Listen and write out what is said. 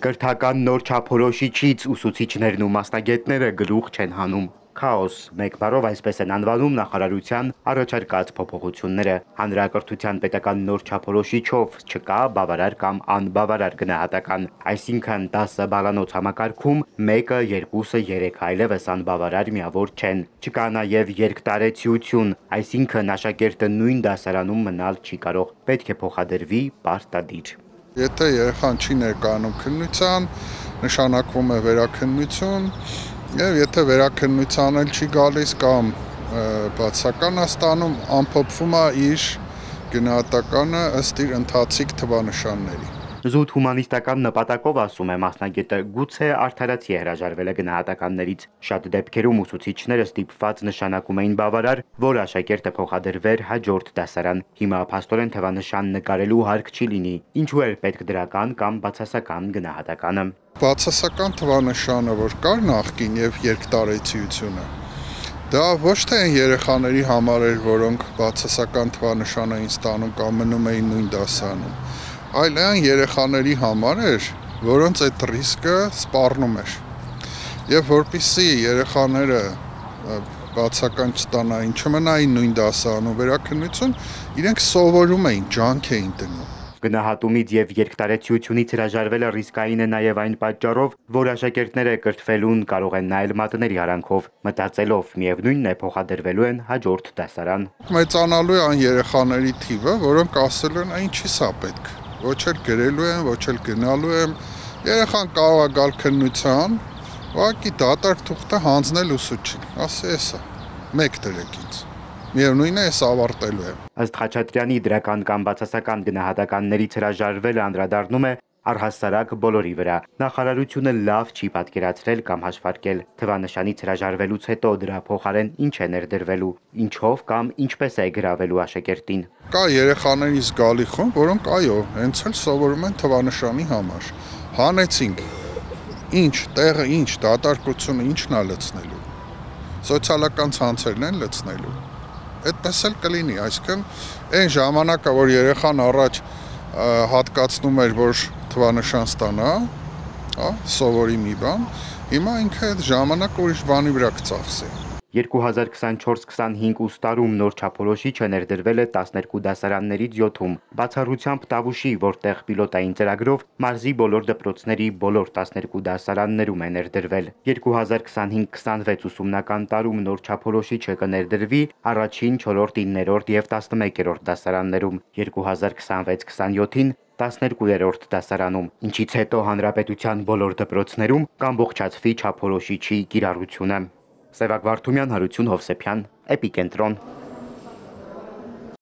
Կրթական նոր չափորոշիչից ուսուցիչներն ու մասնագետները գլուխ չեն հանում։ Քաոս, մեկ բառով այսպես են անվանում նախարարության առաջարկած փոփոխությունները։ Հանրակրթության պետական նոր չափորոշիչով չկա բավարար կամ անբավարար գնահատական, այսինքն 10 բալանոց համակարգում 1-ը, 2-ը, 3-ը այլևս անբավարար միավոր չեն։ Չկա նաև երկտարեցիություն, այսինքն աշակերտը նույն դասարանում մնալ չի կարող, պետք է փոխադրվի պարտադիր։ Եթե երեխան չի ներկայանում քննության, նշանակվում է վերաքննություն, եւ եթե վերաքննության էլ չի գալիս կամ բացական է ստանում, ամփոփվում է իր գնահատականը ըստ իր ընթացիկ թվանշանների։ Զուտ հումանիստական նպատակով, ասում է մասնագետը, գուցե արդարացի է հրաժարվել է գնահատականներից։ Շատ դեպքերում ուսուցիչները ստիպված նշանակում էին բավարար, որ աշակերտը փոխադրվեր հաջորդ դասարան։ Հիմա փաստորեն թվանշան նկարելու հարկ չի լինի, ինչու էր պետք դրական կամ բացասական գնահատականը։ Բացասական թվանշանը, որ կար նախկին եւ երկտարեցիությունը, դա ոչ թե այն երեխաների համար էր, որոնք բացասական թվանշան էին ստանում կամ մնում էին նույն դասարանում, այլ այն երեխաների համար էր, որոնց այդ ռիսկը սպառնում էր։ Եվ որպեսզի երեխաները բացական չստանային, չմնային նույն դասարանում վերաքննություն, իրենք սովորում էին, ջանք էին դնում։ Գնահատումից եւ երկտարեցիությունից հրաժարվելը ռիսկային է նաեւ այն պատճառով, որ աշակերտները կրթվելուն կարող են նայել մատների արանքով, մտածելով միևնույնն է փոխադրվելու են հաջորդ դասարան։ Մեծանալու է այն երեխաների թիվը, որոնք ասել են, ինչի՞ սա պետք։ Ոչ էլ գրելու եմ, ոչ էլ գնալու եմ։ Երեխան կարող է գալ քննության, ուղղակի դատարկ թուղթը հանձնել ուսուցչին, ասի էսա, մեկ դրեք ինձ։ Միևնույնն է, ես ավարտելու եմ։ Ըստ Խաչատրյանի դրական կամ բացասական գնահատականներից հրաժարվելը անդրադառնում է առհասարակ բոլորի վրա։ Նախարարությունը լավ չի պատկերացրել կամ հաշվարկել թվանշանից հրաժարվելուց հետո դրա փոխարեն ինչ է ներդրվելու, ինչով կամ ինչպես է գրավելու աշակերտին։ Կա երեխաների զգալի խումբ, որոնք այո, հենց էլ սովորում են թվանշանի համար։ Հանեցինք։ Ինչ, տեղը ինչ, դատարկությունը ինչն է լցնելու։ Սոցիալական ցանցերն են լցնելու։ Այդպես էլ կլինի, այսինքն այն ժամանակը, որ երեխան առաջ հատկացնում էր, որ թվանշան ստանա, սովորի մի բան, հիմա ինքը այդ ժամանակը ուրիշ բանի վրա կծախսի։ 2024-25 ուստարում նոր չափորոշիչը ներդրվել է 12 դասարաններից 7-ում, բացառությամբ Տավուշի, որտեղ պիլոտային ծրագրով մարզի բոլոր դպրոցների բոլոր 12 դասարաններում է ներդրվել։ 2025-26 ուսումնական տարում նոր չափորոշիչը կներդրվի առաջին, 4-րդ, 9-րդ եւ 11-րդ դասարաններում, 2026-27-ին 12-րդ դասարանում, ինչից հետո հանրապետության բոլոր դպրոցներում կամբողջացվի չափորոշիչի կիրառությունը։ Սևակ Վարդումյան, Հարություն Հովսեփյան, Էպիկենտրոն։